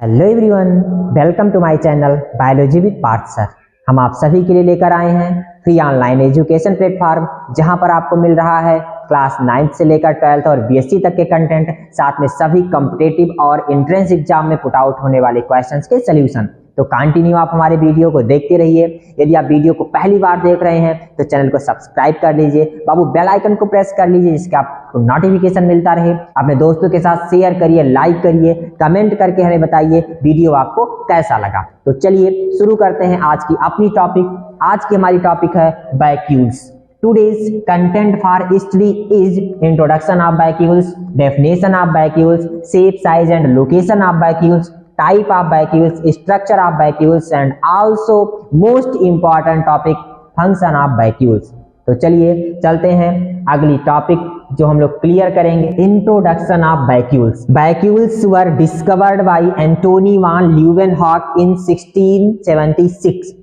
Hello everyone, welcome to my channel biology with Parth sir. हम आप सभी के लिए लेकर आए हैं फ्री ऑनलाइन एजुकेशन प्लेटफॉर्म, जहां पर आपको मिल रहा है क्लास 9th से लेकर 12th और बीएससी तक के कंटेंट, साथ में सभी कॉम्पिटिटिव और एंट्रेंस एग्जाम में पुट आउट होने वाले क्वेश्चंस के सॉल्यूशन। तो कंटिन्यू आप हमारे वीडियो को देखते रहिए। यदि आप वीडियो को पहली बार देख रहे हैं तो चैनल को सब्सक्राइब कर लीजिए, बाबू बेल आइकन को प्रेस कर लीजिए जिससे आपको नोटिफिकेशन मिलता रहे। अपने दोस्तों के साथ शेयर करिए, लाइक करिए, कमेंट करके हमें बताइए वीडियो आपको कैसा लगा। तो चलिए शुरू करते हैं आज की अपनी टॉपिक। आज की हमारी टॉपिक है vacuoles. Today's content for study is introduction of vacuoles, definition of vacuoles, shape, size and location of vacuoles, type of vacuoles, structure of vacuoles and also most important topic function of vacuoles। तो चलिए चलते हैं अगली topic जो हम लोग clear करेंगे, introduction of vacuoles. Vacuoles were discovered by Antonie van Leeuwenhoek in 1676।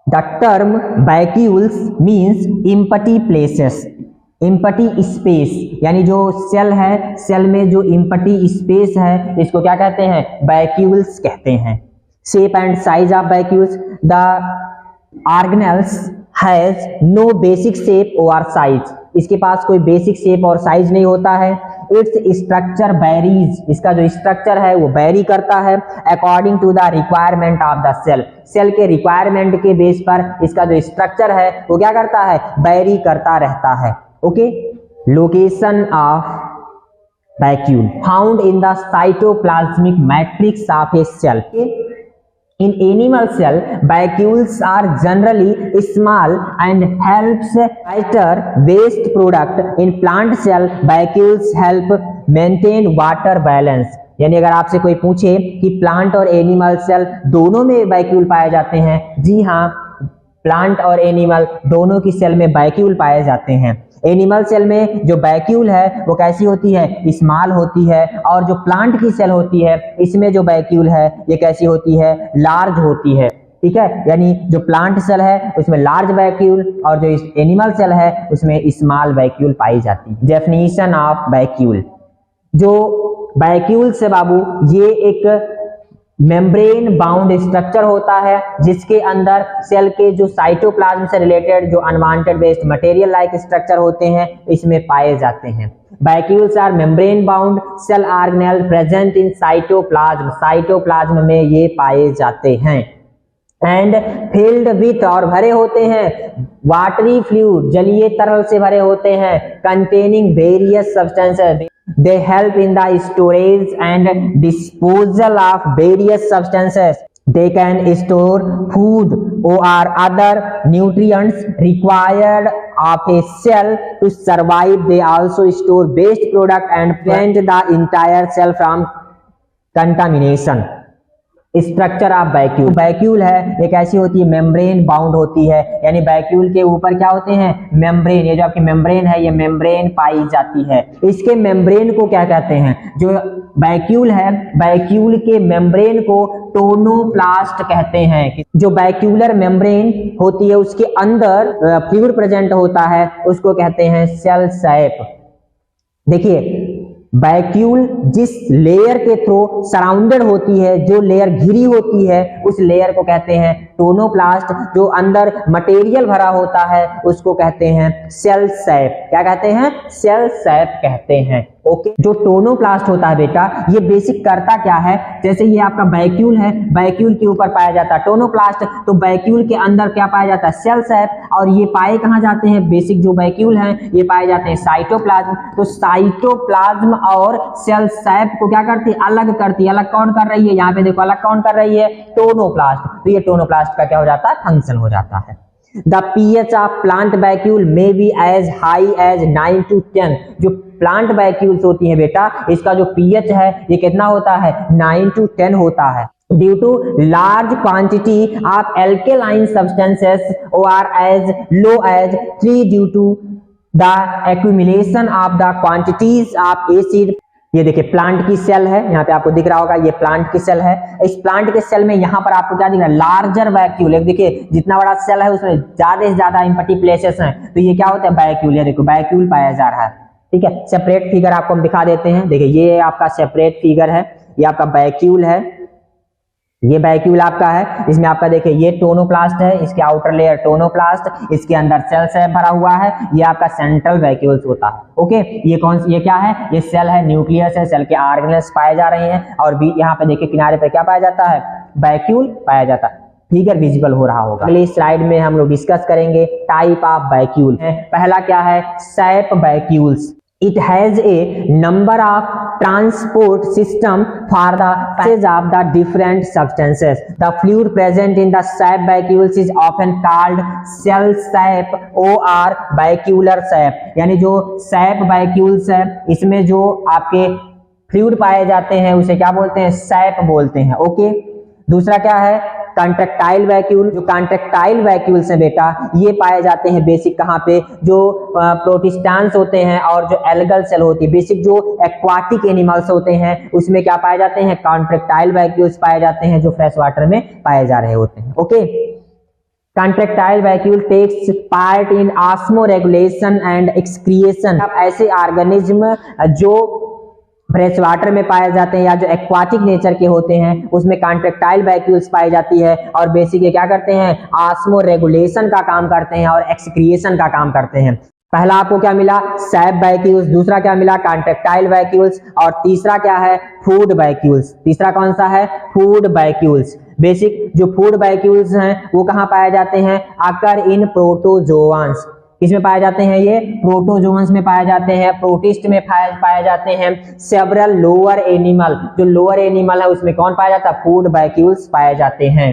The term vacuoles means empty places, empty space, यानी जो सेल है, सेल में जो empty space है इसको क्या कहते हैं? vacuoles कहते हैं। Shape and size of vacuoles, the organelles has no basic shape or size, इसके पास कोई बेसिक शेप और साइज नहीं होता है। इट्स स्ट्रक्चर वेरीज, इसका जो स्ट्रक्चर है वो वेरी करता है according to the requirement of the cell. Cell के रिक्वायरमेंट के बेस पर इसका जो स्ट्रक्चर है वो क्या करता है? वेरी करता रहता है। Okay, location of vacuole found in the cytoplasmic matrix of a cell. In animal cell, vacuoles are generally small and helps filter waste product. In plant cell, vacuoles help maintain water balance। यानी अगर आपसे कोई पूछे कि plant और animal cell दोनों में vacuole पाए जाते हैं, जी हाँ, प्लांट और एनिमल दोनों की सेल में वैक्यूल पाए जाते हैं। एनिमल सेल में जो वैक्यूल है वो कैसी होती है? स्मॉल होती है, और जो प्लांट की सेल होती है इसमें जो वैक्यूल है ये कैसी होती है? लार्ज होती है। ठीक है, यानी जो प्लांट सेल है उसमें लार्ज वैक्यूल और जो एनिमल सेल है उसमें स्मॉल वैक्यूल पाई जाती है। डेफिनेशन ऑफ वैक्यूल, जो वैक्यूल से बाबू ये एक मेम्ब्रेन बाउंड स्ट्रक्चर होता है जिसके अंदर सेल के जो साइटोप्लाज्म से रिलेटेड जो unwanted waste material like structure होते हैं इसमें पाए जाते हैं। Vacuoles are membrane bound cell organelle present in cytoplasm, cytoplasm में ये पाए जाते हैं। एंड फिल्ड विथ, और भरे होते हैं वाटरी फ्लूइड, जलीय तरल से भरे होते हैं, containing various substances. They help in the storage and disposal of various substances. They can store food or other nutrients required of a cell to survive. They also store waste product and prevent the entire cell from contamination। Structure of vacuole, vacuole है एक ऐसी होती है membrane bound होती है, यानी vacuole के ऊपर क्या होते हैं? मेम्ब्रेन। ये जो आपकी मेम्ब्रेन है ये मेम्ब्रेन पाई जाती है। इसके मेम्ब्रेन को क्या कहते हैं? जो वैक्यूल है वैक्यूल के मेम्ब्रेन को टोनोप्लास्ट कहते हैं। जो वैक्यूलर मेम्ब्रेन होती है उसके अंदर फ्लूइड प्रेजेंट होता है उसको कहते हैं सेल सैप। देखिए, वैक्यूल जिस लेयर के थ्रू सराउंडेड होती है, जो लेयर घिरी होती है उस लेयर को कहते हैं टोनोप्लास्ट। जो अंदर मटेरियल भरा होता है उसको कहते हैं सेल सैप। क्या कहते हैं? सेल सैप कहते हैं। ओके, जो टोनोप्लास्ट होता है बेटा ये बेसिक करता क्या है? जैसे ये आपका वैक्यूल है, वैक्यूल के ऊपर पाया जाता है टोनोप्लास्ट, तो वैक्यूल के अंदर क्या पाया जाता है? Cell sap. और ये पाए कहाँ जाते हैं? बेसिक जो वैक्यूल है ये पाए जाते हैं साइटोप्लाज्म। तो साइटोप्लाज्म और सेल सैप को क्या करती है? अलग करती है। अलग कौन कर रही है? यहाँ पे देखो, अलग कौन कर रही है? टोनोप्लास्ट। तो ये टोनोप्लास्ट का क्या हो जाता है? फंक्शन हो जाता है। The pH of plant vacuole may be as high as 9 to 10। जो प्लांट वैक्यूल्स होती हैं बेटा इसका जो pH है ये कितना होता है? 9 to 10 होता है। Due to large quantity of alkaline substances or as low as 3 due to the accumulation of the quantities of acid। ये देखिए प्लांट की सेल है, यहाँ पे आपको दिख रहा होगा ये प्लांट की सेल है। इस प्लांट के सेल में यहाँ पर आपको क्या दिख रहा है? Larger vacuole. देखिए जितना बड़ा सेल है उसमें ज्यादा से ज्यादा एम्प्टी प्लेसेस हैं, तो ये क्या होता है? वैक्यूल। ये देखो वैक्यूल पाया जा रहा है। ठीक है, सेपरेट फिगर आपको हम दिखा देते हैं। देखिए ये आपका सेपरेट फिगर है, ये आपका वैक्यूल है, ये वैक्यूल आपका है, इसमें आपका देखिए ये टोनोप्लास्ट है, इसके आउटर लेयर टोनोप्लास्ट, इसके अंदर सेल से भरा हुआ है, ये आपका सेंट्रल वैक्यूल्स होता है। ओके, ये क्या है, ये सेल है, न्यूक्लियस है, सेल के ऑर्गेनेल्स पाए जा रहे हैं और भी यहाँ पे देखिए किनारे पे क्या पाया जाता है, वैक्यूल पाया जाता है। फिगर विजिबल हो रहा होगा। अगली स्लाइड में हम लोग डिस्कस करेंगे टाइप ऑफ वैक्यूल। पहला क्या है, SAP vacuoles. It has a number of transport system for the passage of the different substances. The fluid present in the sap vacuoles is often called cell sap or vacuolar sap. यानी जो sap vacuoles है, इसमें जो आपके fluid पाए जाते हैं उसे क्या बोलते हैं, सैप बोलते हैं। ओके, दूसरा क्या है, कॉन्ट्रैक्टाइल वैक्यूल। जो कॉन्ट्रैक्टाइल वैक्यूल्स हैं बेटा, ये पाए जाते हैं बेसिक कहाँ पे, जो प्रोटिस्टांस होते हैं और जो एल्गल सेल होती है, बेसिक जो एक्वाटिक एनिमल्स होते हैं उसमें क्या पाए जाते हैं, कॉन्ट्रैक्टाइल वैक्यूल्स पाए जाते हैं जो फ्रेश वाटर में पाए जा रहे होते हैं। Okay, contractile vacuole takes part in osmoregulation and excretion. अब ऐसे ऑर्गेनिज्म जो फ्रेश वाटर में पाए जाते हैं या जो एक्वाटिक नेचर के होते हैं उसमें कॉन्ट्रैक्टाइल वैक्यूल्स पाई जाती है और बेसिकली क्या करते हैं, ऑस्मो रेगुलेशन का काम करते हैं और एक्सक्रिएशन का काम करते हैं। पहला आपको क्या मिला, सैप वैक्यूल्स, दूसरा क्या मिला, कॉन्ट्रैक्टाइल वैक्यूल्स, और तीसरा क्या है, फूड वैक्यूल्स। तीसरा कौन सा है, फूड वैक्यूल्स। बेसिक जो फूड वैक्यूल्स हैं वो कहाँ पाए जाते हैं, अकर इन प्रोटोजोआंस। किसमें पाए जाते हैं, ये प्रोटोजोन्स में पाए जाते हैं, प्रोटिस्ट में पाए जाते हैं। सेवरल लोअर एनिमल, जो लोअर एनिमल है उसमें कौन पाया जाता है, फूड वैक्यूल्स पाए जाते हैं।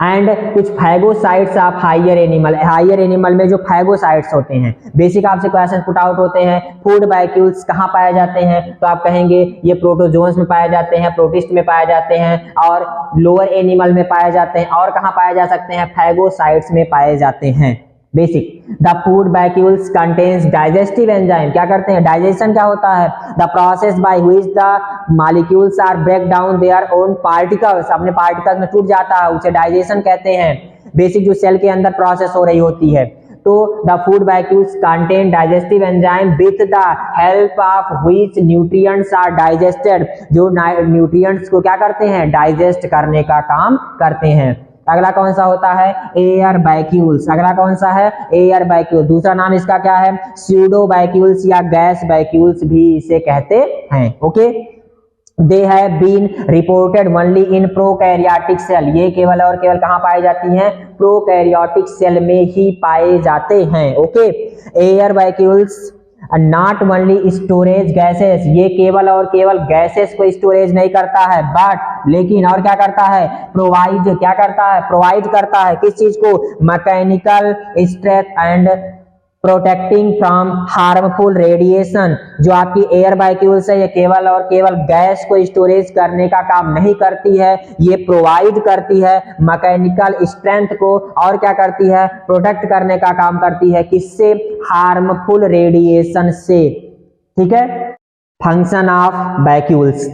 एंड कुछ phagocytes of higher animal. Higher animal में जो फैगोसाइट्स होते हैं, बेसिक आपसे क्वेश्चन पुट आउट होते हैं, फूड वैक्यूल्स कहाँ पाए जाते हैं, तो आप कहेंगे ये प्रोटोजोन्स में पाए जाते हैं, प्रोटिस्ट में पाए जाते हैं और लोअर एनिमल में पाए जाते हैं। और कहाँ पाए जा सकते हैं, फैगोसाइट्स में पाए जाते हैं। Basic the food vacuoles contains digestive enzyme. क्या करते हैं, डाइजेशन क्या होता है, the process by which the molecules are break down their own particles. अपने पार्टिकल्स में टूट जाता है उसे डाइजेशन कहते हैं। बेसिक जो सेल के अंदर प्रोसेस हो रही होती है, तो the food vacuoles contain digestive enzyme with the help of which nutrients are digested. जो न्यूट्रिएंट्स को क्या करते हैं, डाइजेस्ट करने का काम करते हैं। अगला कौन सा होता है, एयर वैक्यूल्स। अगला कौन सा है, एयर वैक्यूल। दूसरा नाम इसका क्या है, स्यूडो वैक्यूल्स या गैस वैक्यूल्स भी इसे कहते हैं। Okay, they have been reported only in prokaryotic cell. ये केवल और केवल कहाँ पाई जाती हैं, प्रोकैरियोटिक सेल में ही पाए जाते हैं। Okay, air vacuoles not only storage gases. ये केवल और केवल गैसेस को स्टोरेज नहीं करता है, बट लेकिन और क्या करता है, प्रोवाइड, क्या करता है, प्रोवाइड करता है किस चीज को, mechanical strength and protecting from harmful radiation. जो आपकी एयर वैक्यूल्स है ये केवल और केवल गैस को स्टोरेज करने का काम नहीं करती है, ये प्रोवाइड करती है मैकेनिकल स्ट्रेंथ को, और क्या करती है, प्रोटेक्ट करने का काम करती है, किससे, हार्मफुल रेडिएशन से। ठीक है, फंक्शन ऑफ वैक्यूल्स।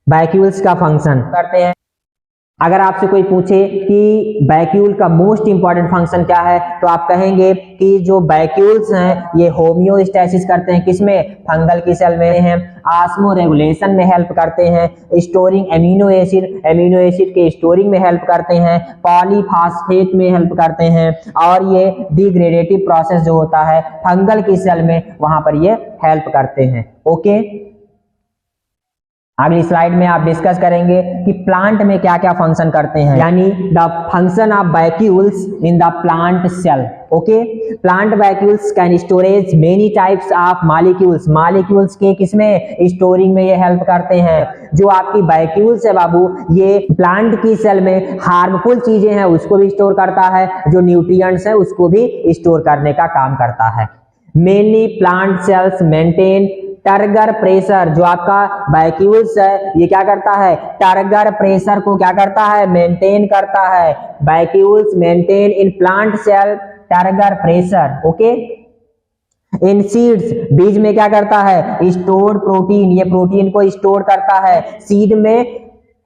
वैक्यूल्स का फंक्शन करते हैं। अगर आपसे कोई पूछे कि वैक्यूल का मोस्ट इंपॉर्टेंट फंक्शन क्या है, तो आप कहेंगे कि जो वैक्यूल्स हैं ये होम्योस्टैसिस करते हैं, किसमें, फंगल की सेल में हैं, ऑस्मो रेगुलेशन में हेल्प करते हैं, स्टोरिंग एमिनो एसिड के स्टोरिंग में हेल्प करते हैं, पॉलीफॉस्फेट में हेल्प करते हैं, और ये डिग्रेडेटिव प्रोसेस जो होता है फंगल की सेल में वहां पर ये हेल्प करते हैं। ओके, अगली स्लाइड में आप डिस्कस करेंगे कि प्लांट में क्या क्या फंक्शन करते हैं, यानी the function of vacuoles in the plant cell. Okay, plant vacuoles can storage many types of molecules. Molecules के किसमें, स्टोरिंग में ये हेल्प करते हैं। जो आपकी वैक्यूल्स है बाबू, ये प्लांट की सेल में हार्मफुल चीजें हैं उसको भी स्टोर करता है, जो न्यूट्रिएंट्स है उसको भी स्टोर करने का काम करता है। Mainly plant cells maintain turgor pressure. जो आपका वैक्यूल्स है ये क्या करता है, टर्गर प्रेशर को क्या करता है, मेंटेन करता है। Vacuoles maintain in plant cell turgor pressure. Okay, in seeds, बीज में क्या करता है, स्टोर्ड प्रोटीन, ये प्रोटीन को स्टोर करता है। सीड में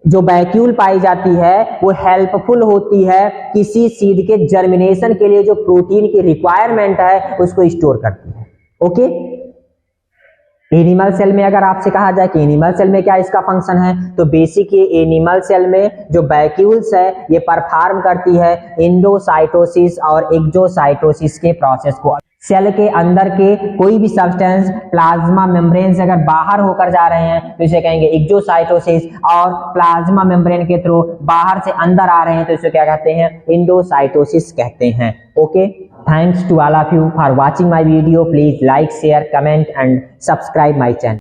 जो वैक्यूल पाई जाती है वो हेल्पफुल होती है किसी सीड के जर्मिनेशन के लिए, जो प्रोटीन की रिक्वायरमेंट है उसको स्टोर करती है। ओके, एनिमल सेल में अगर आपसे कहा जाए कि एनिमल सेल में क्या इसका फंक्शन है, तो बेसिक ये एनिमल सेल में जो वैक्यूल्स है ये परफॉर्म करती है एंडोसाइटोसिस और एक्सोसाइटोसिस के प्रोसेस को। सेल के अंदर के कोई भी सब्सटेंस प्लाज्मा मेम्ब्रेन से अगर बाहर होकर जा रहे हैं तो इसे कहेंगे एक्सोसाइटोसिस, और प्लाज्मा मेम्ब्रेन के थ्रू बाहर से अंदर आ रहे हैं तो इसे क्या कहते हैं, एंडोसाइटोसिस कहते हैं। Okay, thanks to all of you for watching my video. Please like, share, comment and subscribe my channel.